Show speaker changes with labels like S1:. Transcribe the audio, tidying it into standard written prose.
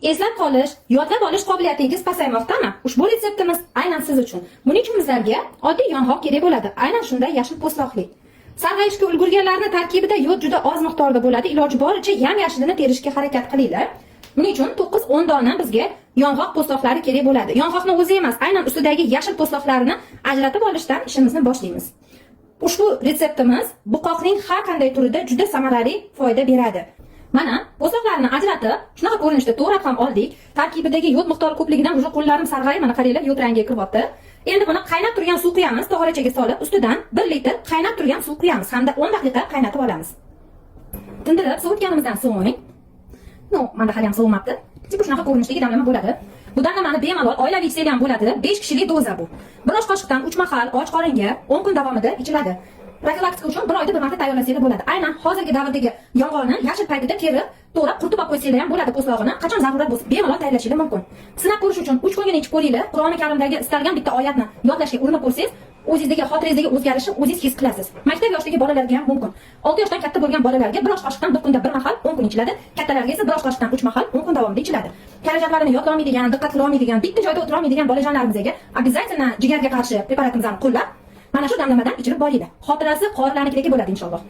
S1: eslab qolish, yodlab olish qobiliyatingiz pasaymoqdami? Ushbu retseptimiz aynan siz uchun. Buning uchun bizlarga oddiy yong'oq kerak bo'ladi. Aynan shunday yashil po'stloqli. Sarg'ayishga ulgurganlarning tarkibida yod juda oz miqdorda bo'ladi. Iloji boricha yam-yashilini terishga harakat qilinglar. Buning uchun 9-10 dona bizga yong'oq po'stloqlari kerak bo'ladi. Yong'oqni o'zi emas, aynan ustidagi yashil po'stloqlarini ajratib olishdan ishimizni boshlaymiz. Ushbu retseptimiz buqoqning har qanday turida juda samarali foyda beradi. Mana po'stloqlarni ajratib, shunaqa ko'rinishda to'g'rab ham oldik. Tarkibidagi yod miqdori ko'pligidan уже qo'llarim sarg'ayib, mana qaranglar, yod rangiga kiryapti. Endi buni qaynab turgan suv quyamiz, tog'orachaga solib, ustidan 1 litr qaynab turgan suv quyamiz hamda 10 daqiqa qaynatib olamiz. Tindirib sovutganimizdan so'ng, mana hali ham sovimabdi. Bu shunaqa ko'rinishdagi damlama bo'ladi. Bu damlamani bemalol oilaviy ichsak ham bo'ladi. 5 kishilik doza bu. Bir osh qoshiqdan 3 mahal och qoringa 10 kun davomida ichiladi. Profilaktika uchun bir oyda bir marta tayyorlasanglar bo'ladi. Aynan hozirgi davrdagi yong'oqni yashil paytida terib, to'g'rab quritib olib qo'ysanglar ham bo'ladi po'stlog'ini. Qachon zarurat bo'lsa, bemalol tayyorlashingiz mumkin. Sinab ko'rish uchun 3 kunga ichib ko'ringlar. Qur'oni Karimdagi istalgan bitta oyatni yodlashga urinib ko'rsangiz, o'zingizdagi xotirangizdagi o'zgarishni o'zingiz his qilasiz. Maktab yoshidagi bolalarga ham mumkin. 6 yoshdan katta bo'lgan bolalarga bir osh qoshiqdan bir kunda bir mahal 10 kun ichiladi. Kattalarga esa bir osh qoshiqdan 3 mahal 10 kun davomida ichiladi. Karajatlarini yodlay olmaydigan, diqqat qila olmaydigan, bitta joyda o'tira olmaydigan bolajonlarimizga обязательно jigarga qarshi preparatimizni qo'llab, mana shu damlamadan ichirib boringlar. Xotirasi qorilarnikidek bo'ladi inshaalloh.